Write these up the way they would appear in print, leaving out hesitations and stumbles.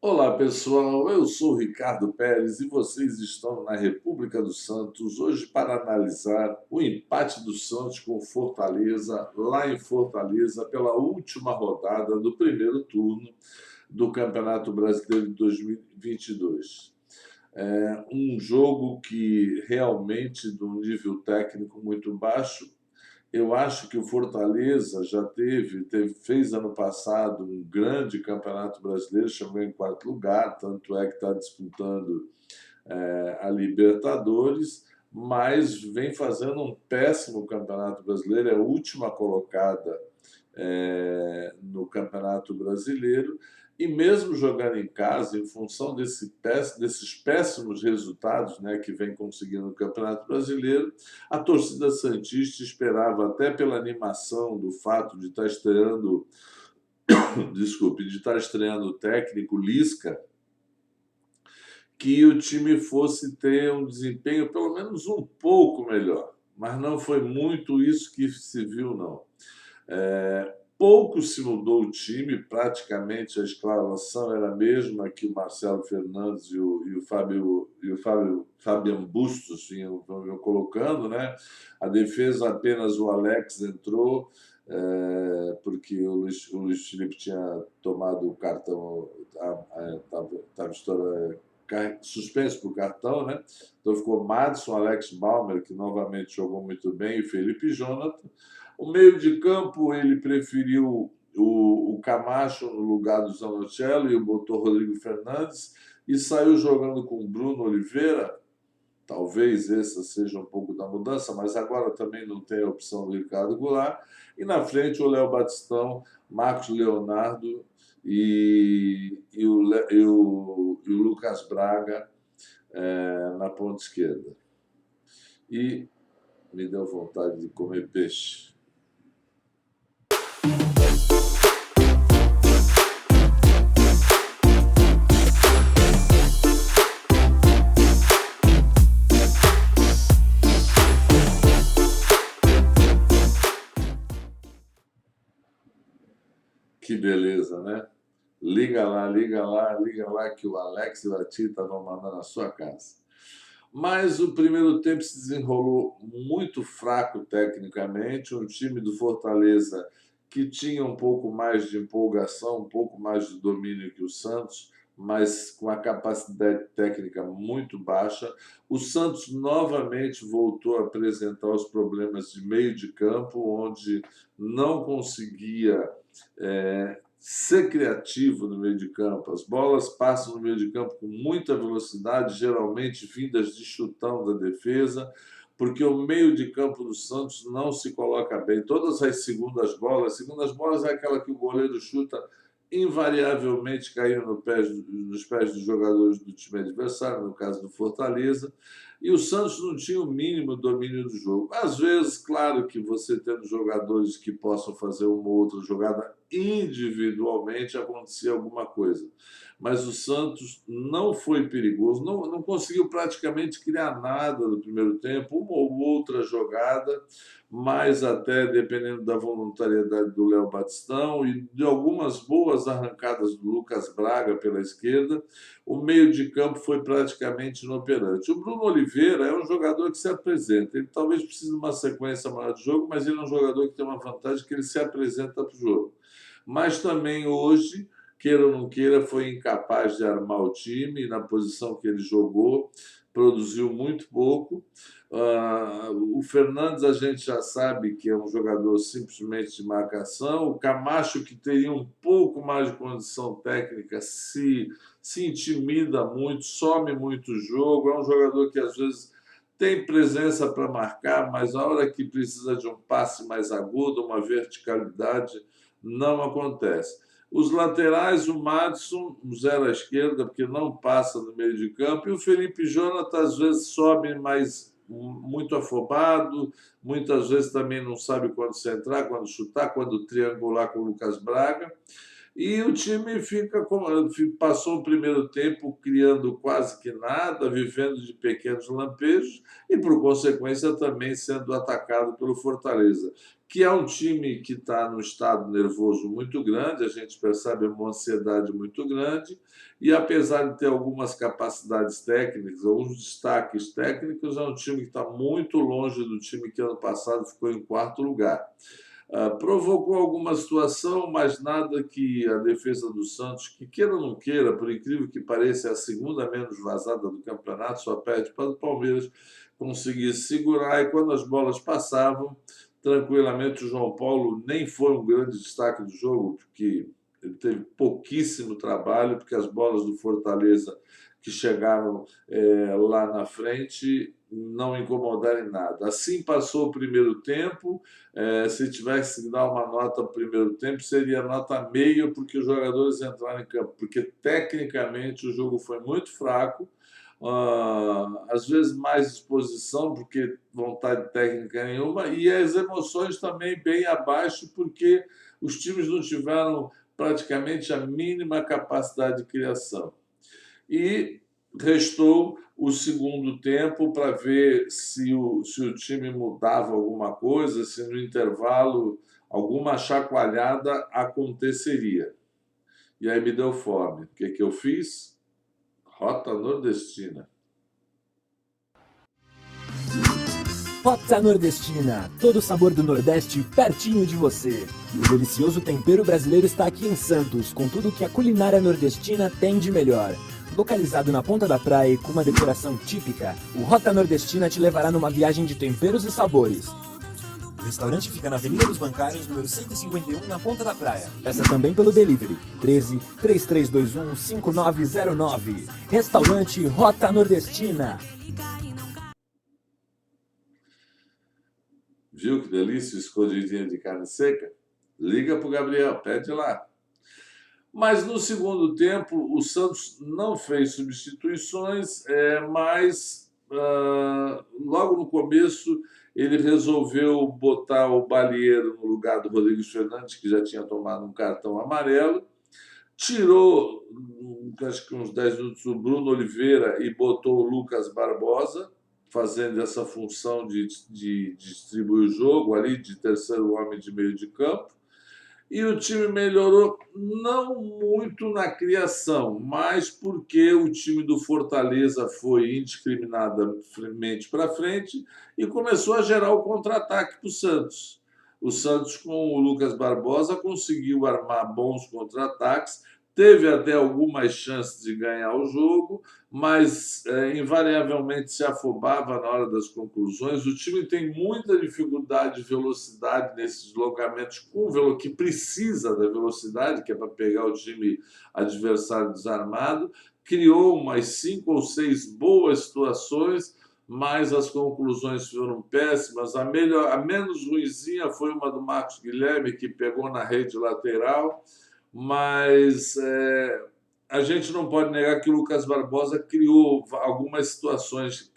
Olá pessoal, eu sou o Ricardo Pérez e vocês estão na República dos Santos hoje para analisar o empate do Santos com o Fortaleza, lá em Fortaleza, pela última rodada do primeiro turno do Campeonato Brasileiro de 2022. É um jogo que realmente, de um nível técnico muito baixo. Eu acho que o Fortaleza já fez ano passado um grande campeonato brasileiro, chegou em quarto lugar, tanto é que está disputando a Libertadores, mas vem fazendo um péssimo campeonato brasileiro, é a última colocada no Campeonato Brasileiro, e mesmo jogando em casa, em função desses péssimos resultados, né, que vem conseguindo no Campeonato Brasileiro, a torcida santista esperava, até pela animação do fato de estar estreando, desculpe, de estar estreando o técnico Lisca, que o time fosse ter um desempenho pelo menos um pouco melhor. Mas não foi muito isso que se viu, não. Pouco se mudou o time, praticamente a escalação era a mesma que o Marcelo Fernandes e o Fabian Bustos vinham colocando, né? A defesa apenas o Alex entrou, porque o Luiz Felipe tinha tomado o cartão, estava suspenso por cartão, né? Então ficou Madison, Alex Balmer, que novamente jogou muito bem, e Felipe Jonathan. O meio de campo, ele preferiu o Camacho no lugar do Zanocello e botou Rodrigo Fernandes e saiu jogando com o Bruno Oliveira. Talvez essa seja um pouco da mudança, mas agora também não tem a opção do Ricardo Goulart. E na frente o Léo Batistão, Marcos Leonardo e o Lucas Braga na ponta esquerda. E me deu vontade de comer peixe. Que beleza, né? Liga lá, liga lá, liga lá que o Alex e o Atita vão mandar na sua casa. Mas o primeiro tempo se desenrolou muito fraco tecnicamente, um time do Fortaleza que tinha um pouco mais de empolgação, um pouco mais de domínio que o Santos, mas com a capacidade técnica muito baixa. O Santos novamente voltou a apresentar os problemas de meio de campo, onde não conseguia ser criativo no meio de campo. As bolas passam no meio de campo com muita velocidade, geralmente vindas de chutão da defesa, porque o meio de campo do Santos não se coloca bem. Todas as segundas bolas é aquela que o goleiro chuta invariavelmente caindo nos pés dos jogadores do time adversário, no caso do Fortaleza, e o Santos não tinha o mínimo domínio do jogo. Às vezes, claro que você tendo jogadores que possam fazer uma ou outra jogada individualmente, acontecia alguma coisa. Mas o Santos não foi perigoso, não conseguiu praticamente criar nada no primeiro tempo, uma ou outra jogada, mas até dependendo da voluntariedade do Léo Batistão e de algumas boas arrancadas do Lucas Braga pela esquerda, o meio de campo foi praticamente inoperante. O Bruno Oliveira é um jogador que se apresenta. Ele talvez precise de uma sequência maior de jogo, mas ele é um jogador que tem uma vantagem que ele se apresenta para o jogo. Mas também hoje, queira ou não queira, foi incapaz de armar o time na posição que ele jogou, produziu muito pouco. O Fernandes a gente já sabe que é um jogador simplesmente de marcação. O Camacho, que teria um pouco mais de condição técnica, se intimida muito, some muito o jogo. É um jogador que às vezes tem presença para marcar, mas na hora que precisa de um passe mais agudo, uma verticalidade, não acontece. Os laterais, o Madison, zero à esquerda, porque não passa no meio de campo, e o Felipe Jonathan às vezes sobe mais muito afobado, muitas vezes também não sabe quando centrar, quando chutar, quando triangular com o Lucas Braga. E o time passou o primeiro tempo criando quase que nada, vivendo de pequenos lampejos e, por consequência, também sendo atacado pelo Fortaleza, que é um time que está num estado nervoso muito grande, a gente percebe uma ansiedade muito grande, e apesar de ter algumas capacidades técnicas, alguns destaques técnicos, é um time que está muito longe do time que ano passado ficou em quarto lugar. Provocou alguma situação, mas nada que a defesa do Santos, que queira ou não queira, por incrível que pareça, é a segunda menos vazada do campeonato, só perde para o Palmeiras, conseguir segurar, e quando as bolas passavam, tranquilamente o João Paulo nem foi um grande destaque do jogo, porque ele teve pouquíssimo trabalho, porque as bolas do Fortaleza que chegaram lá na frente não incomodaram em nada. Assim passou o primeiro tempo. Se tivesse que dar uma nota no primeiro tempo, seria nota meio, porque os jogadores entraram em campo, porque tecnicamente o jogo foi muito fraco, às vezes mais disposição, porque vontade técnica nenhuma, e as emoções também bem abaixo, porque os times não tiveram praticamente a mínima capacidade de criação. E restou o segundo tempo para ver se o time mudava alguma coisa, se no intervalo alguma chacoalhada aconteceria. E aí me deu fome. O que eu fiz? Rota nordestina. Rota Nordestina, todo o sabor do Nordeste pertinho de você. O delicioso tempero brasileiro está aqui em Santos, com tudo que a culinária nordestina tem de melhor. Localizado na ponta da praia e com uma decoração típica, o Rota Nordestina te levará numa viagem de temperos e sabores. O restaurante fica na Avenida dos Bancários, número 151, na ponta da praia. Peça também pelo delivery, 13 3321 5909. Restaurante Rota Nordestina. Viu que delícia, escondidinho de carne seca? Liga para o Gabriel, pede lá. Mas no segundo tempo, o Santos não fez substituições, mas logo no começo ele resolveu botar o Balieiro no lugar do Rodrigues Fernandes, que já tinha tomado um cartão amarelo, tirou, acho que uns 10 minutos, o Bruno Oliveira e botou o Lucas Barbosa, fazendo essa função de distribuir o jogo ali, de terceiro homem de meio de campo. E o time melhorou não muito na criação, mas porque o time do Fortaleza foi indiscriminadamente para frente e começou a gerar o contra-ataque para o Santos. O Santos, com o Lucas Barbosa, conseguiu armar bons contra-ataques, teve até algumas chances de ganhar o jogo, mas invariavelmente se afobava na hora das conclusões. O time tem muita dificuldade de velocidade nesses deslocamentos, que precisa da velocidade, que é para pegar o time adversário desarmado. Criou umas 5 ou 6 boas situações, mas as conclusões foram péssimas. A menos ruinzinha foi uma do Marcos Guilherme, que pegou na rede lateral, mas a gente não pode negar que o Lucas Barbosa criou algumas situações,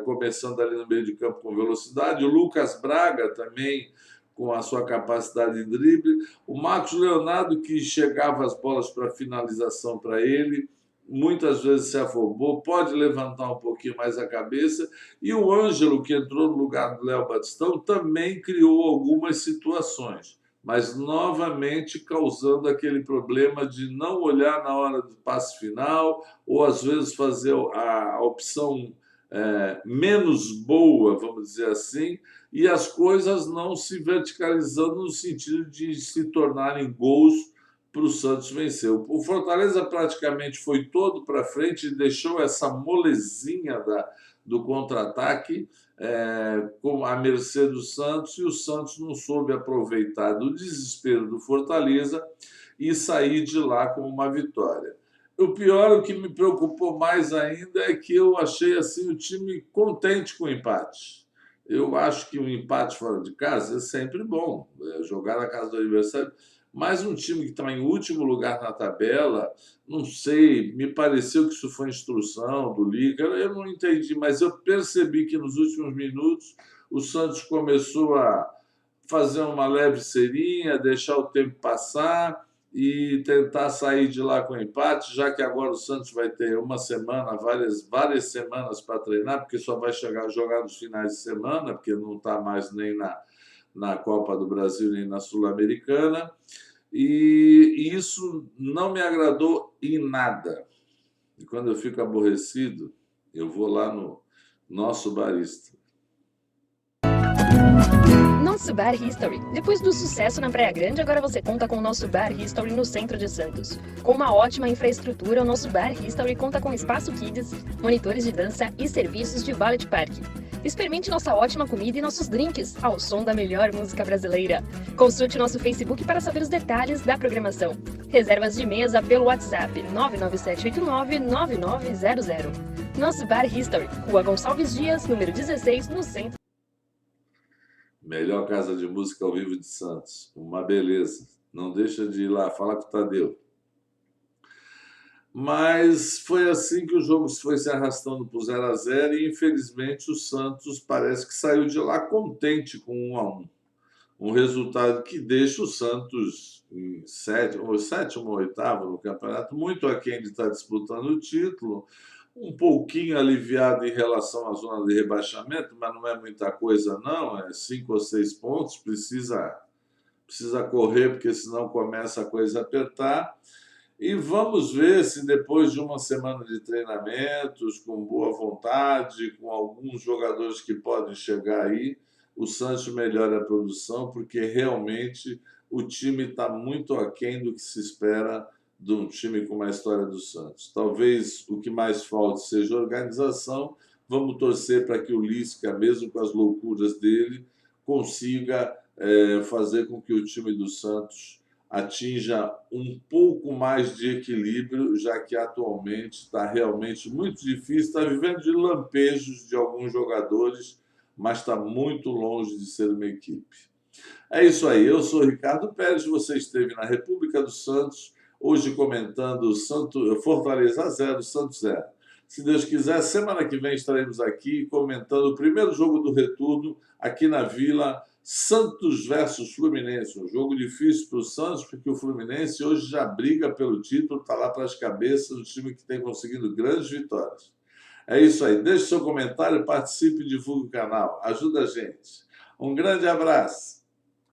começando ali no meio de campo com velocidade. O Lucas Braga também, com a sua capacidade de drible. O Marcos Leonardo, que chegava as bolas para finalização para ele, muitas vezes se afobou, pode levantar um pouquinho mais a cabeça. E o Ângelo, que entrou no lugar do Léo Batistão, também criou algumas situações, mas novamente causando aquele problema de não olhar na hora do passe final, ou às vezes fazer a opção menos boa, vamos dizer assim, e as coisas não se verticalizando no sentido de se tornarem gols para o Santos vencer. O Fortaleza praticamente foi todo para frente e deixou essa molezinha do contra-ataque com a mercê do Santos, e o Santos não soube aproveitar do desespero do Fortaleza e sair de lá com uma vitória. O pior, o que me preocupou mais ainda, é que eu achei assim o time contente com o empate. Eu acho que um empate fora de casa é sempre bom, jogar na casa do adversário, mas um time que está em último lugar na tabela, não sei, me pareceu que isso foi instrução do Liga, eu não entendi, mas eu percebi que nos últimos minutos o Santos começou a fazer uma leve serinha, deixar o tempo passar, e tentar sair de lá com empate, já que agora o Santos vai ter uma semana, várias semanas para treinar, porque só vai jogar nos finais de semana, porque não está mais nem na Copa do Brasil, nem na Sul-Americana. E isso não me agradou em nada. E quando eu fico aborrecido, eu vou lá no Nosso Barista. Nosso Bar History. Depois do sucesso na Praia Grande, agora você conta com o Nosso Bar History no centro de Santos. Com uma ótima infraestrutura, o Nosso Bar History conta com espaço kids, monitores de dança e serviços de valet park. Experimente nossa ótima comida e nossos drinks ao som da melhor música brasileira. Consulte nosso Facebook para saber os detalhes da programação. Reservas de mesa pelo WhatsApp 997899900. Nosso Bar History, Rua Gonçalves Dias, número 16, no centro. Melhor casa de música ao vivo de Santos. Uma beleza. Não deixa de ir lá, fala com o Tadeu. Mas foi assim que o jogo foi se arrastando para o 0-0 e, infelizmente, o Santos parece que saiu de lá contente com 1-1. Um resultado que deixa o Santos em sétimo ou oitavo no campeonato, muito aquém de estar disputando o título, um pouquinho aliviado em relação à zona de rebaixamento, mas não é muita coisa não, é 5 ou 6 pontos, precisa correr, porque senão começa a coisa a apertar. E vamos ver se depois de uma semana de treinamentos, com boa vontade, com alguns jogadores que podem chegar aí, o Santos melhora a produção, porque realmente o time está muito aquém do que se espera de um time com a história do Santos. Talvez o que mais falte seja organização. Vamos torcer para que o Lisca, mesmo com as loucuras dele, consiga fazer com que o time do Santos atinja um pouco mais de equilíbrio, já que atualmente está realmente muito difícil, está vivendo de lampejos de alguns jogadores, mas está muito longe de ser uma equipe. É isso aí, eu sou Ricardo Pérez, você esteve na República dos Santos, hoje comentando Fortaleza 0, Santos 0. Se Deus quiser, semana que vem estaremos aqui comentando o primeiro jogo do retorno aqui na Vila, Santos versus Fluminense. Um jogo difícil para o Santos, porque o Fluminense hoje já briga pelo título, está lá para as cabeças do time que tem conseguido grandes vitórias. É isso aí, deixe seu comentário, participe e divulgue o canal. Ajuda a gente. Um grande abraço.